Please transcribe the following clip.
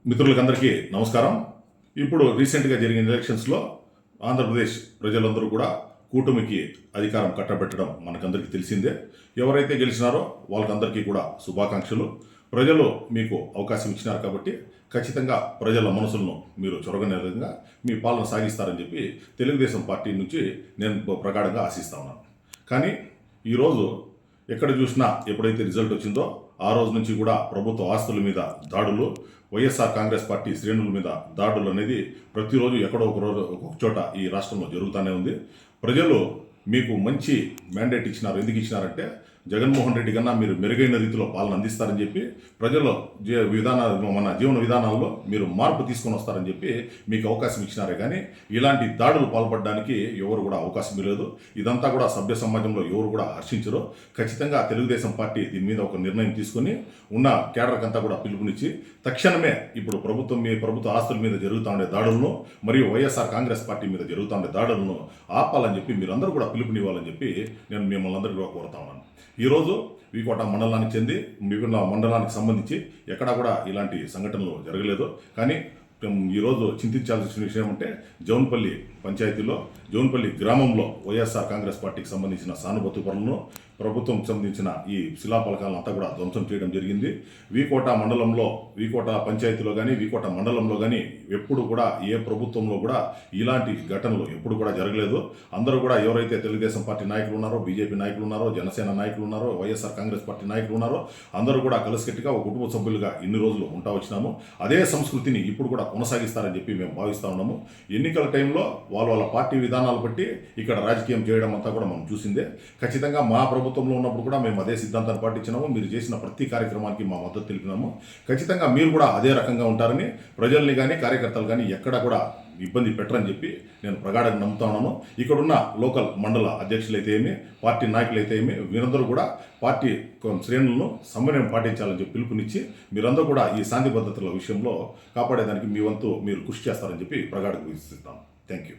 మిత్రులకందరికీ నమస్కారం. ఇప్పుడు రీసెంట్గా జరిగిన ఎలక్షన్స్లో ఆంధ్రప్రదేశ్ ప్రజలందరూ కూడా కూటమికి అధికారం కట్టబెట్టడం మనకందరికీ తెలిసిందే. ఎవరైతే గెలిచినారో వాళ్ళకందరికీ కూడా శుభాకాంక్షలు. ప్రజలు మీకు అవకాశం ఇచ్చినారు కాబట్టి ఖచ్చితంగా ప్రజల మనసులను మీరు చొరగనే విధంగా మీ పాలన సాగిస్తారని చెప్పి తెలుగుదేశం పార్టీ నుంచి నేను ప్రగాఢంగా ఆశిస్తా ఉన్నాను. కానీ ఈరోజు ఎక్కడ చూసినా ఎప్పుడైతే రిజల్ట్ వచ్చిందో ఆ రోజు నుంచి కూడా ప్రభుత్వ ఆస్తుల మీద దాడులు, వైఎస్ఆర్ కాంగ్రెస్ పార్టీ శ్రేణుల మీద దాడులు అనేది ప్రతిరోజు ఎక్కడో ఒక రోజు ఒక్కొక్క చోట ఈ రాష్ట్రంలో జరుగుతూనే ఉంది. ప్రజలు మీకు మంచి మ్యాండేట్ ఇచ్చినారు. ఎందుకు ఇచ్చినారంటే జగన్మోహన్ రెడ్డి కన్నా మీరు మెరుగైన రీతిలో పాలన అందిస్తారని చెప్పి ప్రజలు మన జీవన విధానాల్లో మీరు మార్పు తీసుకొని వస్తారని చెప్పి మీకు అవకాశం ఇచ్చినారే కానీ ఇలాంటి దాడులు పాల్పడడానికి ఎవరు కూడా అవకాశం లేదు. ఇదంతా కూడా సభ్య సమాజంలో ఎవరు కూడా హర్షించరు. ఖచ్చితంగా తెలుగుదేశం పార్టీ దీని మీద ఒక నిర్ణయం తీసుకొని ఉన్న కేడర్కంతా కూడా పిలుపునిచ్చి తక్షణమే ఇప్పుడు ప్రభుత్వ ఆస్తుల మీద జరుగుతూ ఉండే దాడులను మరియు వైఎస్ఆర్ కాంగ్రెస్ పార్టీ మీద జరుగుతూ ఉండే దాడులను ఆపాలని చెప్పి మీరందరూ కూడా పిలుపునివ్వాలని చెప్పి నేను మిమ్మల్ని అందరికీ కూడా కోరుతా ఉన్నాను. ఈరోజు వీకోట మండలానికి చెంది మిగిలిన మండలానికి సంబంధించి ఎక్కడా కూడా ఇలాంటి సంఘటనలు జరగలేదు. కానీ ఈరోజు చింతించాల్సిన విషయం అంటే జౌన్పల్లి పంచాయతీలో జౌన్పల్లి గ్రామంలో వైఎస్ఆర్ కాంగ్రెస్ పార్టీకి సంబంధించిన సానుభూతి పనులను ప్రభుత్వం సంబంధించిన ఈ శిలాఫలకాలను అంతా కూడా ధ్వంసం చేయడం జరిగింది. వీకోట పంచాయతీలో కానీ వీకోట మండలంలో కానీ ఎప్పుడు కూడా ఏ ప్రభుత్వంలో కూడా ఇలాంటి ఘటనలు ఎప్పుడు కూడా జరగలేదు. అందరూ కూడా ఎవరైతే తెలుగుదేశం పార్టీ నాయకులు ఉన్నారో, బీజేపీ నాయకులు ఉన్నారో, జనసేన నాయకులు ఉన్నారో, వైఎస్ఆర్ కాంగ్రెస్ పార్టీ నాయకులు ఉన్నారో అందరూ కూడా కలిసికట్టుగా ఒక కుటుంబ సభ్యులుగా ఇన్ని రోజులు ఉంటా వచ్చినాము. అదే సంస్కృతిని ఇప్పుడు కూడా కొనసాగిస్తారని చెప్పి మేము భావిస్తూ ఉన్నాము. ఎన్నికల టైంలో వాళ్ళ పార్టీ విధానాలు బట్టి ఇక్కడ రాజకీయం చేయడం అంతా కూడా మనం చూసిందే. ఖచ్చితంగా మా ప్రభుత్వంలో ఉన్నప్పుడు కూడా మేము అదే సిద్ధాంతాన్ని పాటించినాము. మీరు చేసిన ప్రతి కార్యక్రమానికి మా మద్దతు తెలిపినాము. ఖచ్చితంగా మీరు కూడా అదే రకంగా ఉంటారని ప్రజల్ని కానీ కార్యకర్తలు కానీ ఎక్కడ కూడా ఇబ్బంది పెట్టరని చెప్పి నేను ప్రగాఢంగా నమ్ముతా ఉన్నాను. ఇక్కడున్న లోకల్ మండల అధ్యక్షులైతే ఏమి, పార్టీ నాయకులైతే ఏమి, వీరందరూ కూడా పార్టీ శ్రేణులను సమన్వయం పాటించాలని చెప్పి పిలుపునిచ్చి మీరందరూ కూడా ఈ శాంతి భద్రతల విషయంలో కాపాడేదానికి మీ వంతు మీరు కృషి చేస్తారని చెప్పి ప్రగాఢంగా విశ్వసిస్తాను. Thank you.